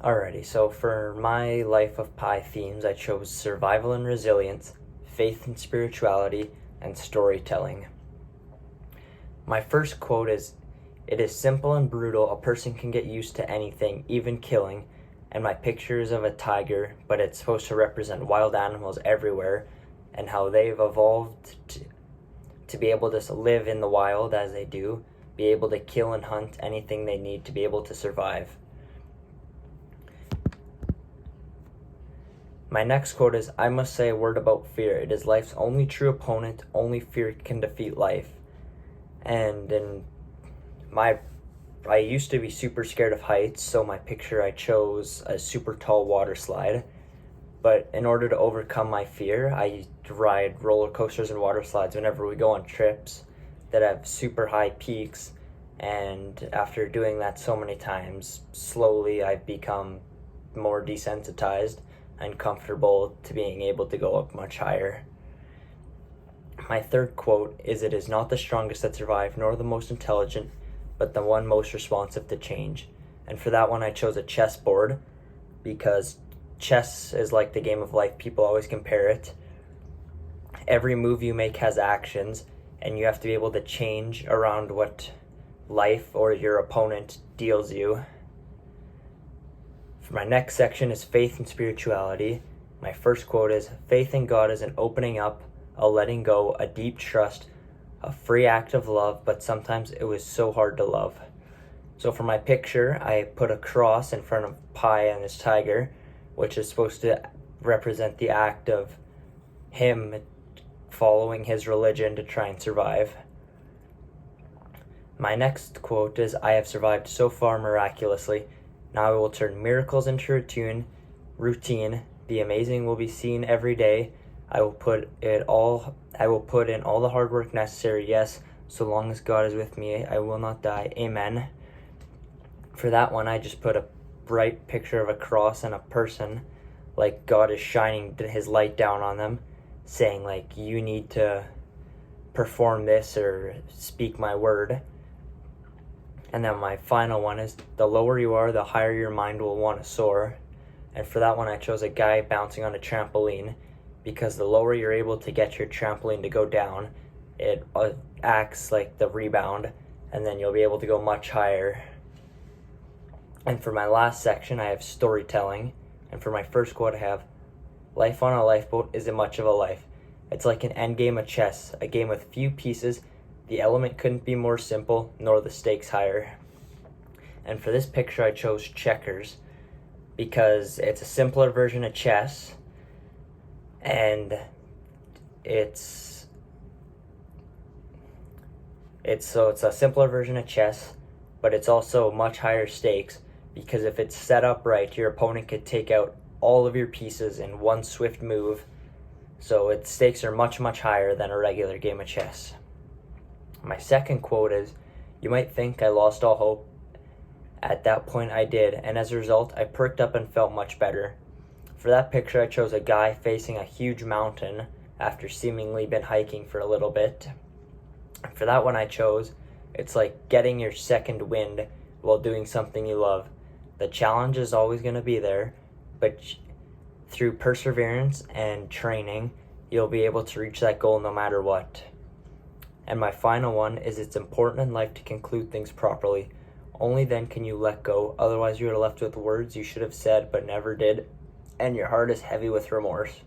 Alrighty, so for my Life of Pi themes, I chose survival and resilience, faith and spirituality, and storytelling. My first quote is, "It is simple and brutal. A person can get used to anything, even killing." And my picture is of a tiger, but it's supposed to represent wild animals everywhere and how they've evolved to be able to live in the wild as they do, be able to kill and hunt anything they need to be able to survive. My next quote is, "I must say a word about fear. It is life's only true opponent. Only fear can defeat life." And I used to be super scared of heights, so my picture I chose a super tall water slide. But in order to overcome my fear, I ride roller coasters and water slides whenever we go on trips that have super high peaks. And after doing that so many times, slowly I've become more desensitized and comfortable to being able to go up much higher. My third quote is, "It is not the strongest that survive, nor the most intelligent, but the one most responsive to change." And for that one, I chose a chessboard because chess is like the game of life. People always compare it. Every move you make has actions, and you have to be able to change around what life or your opponent deals you. For my next section is faith and spirituality. My first quote is, "Faith in God is an opening up, a letting go, a deep trust, a free act of love, but sometimes it was so hard to love." So for my picture, I put a cross in front of Pi and his tiger, which is supposed to represent the act of him following his religion to try and survive. My next quote is, "I have survived so far miraculously. Now I will turn miracles into routine. The amazing will be seen every day. I will put in all the hard work necessary. Yes, so long as God is with me, I will not die. Amen." For that one, I just put a bright picture of a cross and a person, like God is shining his light down on them, saying like, you need to perform this or speak my word. And then my final one is, "The lower you are, the higher your mind will want to soar." And for that one, I chose a guy bouncing on a trampoline, because the lower you're able to get your trampoline to go down, it acts like the rebound, and then you'll be able to go much higher. And for my last section, I have storytelling. And for my first quote, I have, "Life on a lifeboat isn't much of a life. It's like an endgame of chess, a game with few pieces. The element couldn't be more simple, nor the stakes higher." And for this picture, I chose checkers because it's a simpler version of chess, and it's a simpler version of chess, but it's also much higher stakes, because if it's set up right, your opponent could take out all of your pieces in one swift move. So its stakes are much, much higher than a regular game of chess. My second quote is, "You might think I lost all hope. At that point I did, and as a result, I perked up and felt much better." For that picture, I chose a guy facing a huge mountain after seemingly been hiking for a little bit. For that one, I chose, "It's like getting your second wind while doing something you love. The challenge is always going to be there, but through perseverance and training, you'll be able to reach that goal no matter what." And my final one is, "It's important in life to conclude things properly. Only then can you let go. Otherwise, you are left with words you should have said but never did, and your heart is heavy with remorse."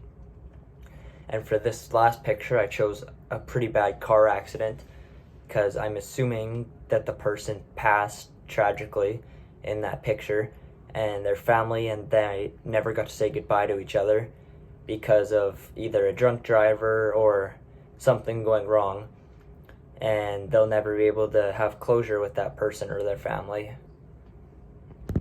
And for this last picture, I chose a pretty bad car accident, because I'm assuming that the person passed tragically in that picture, and their family and they never got to say goodbye to each other because of either a drunk driver or something going wrong, and they'll never be able to have closure with that person or their family.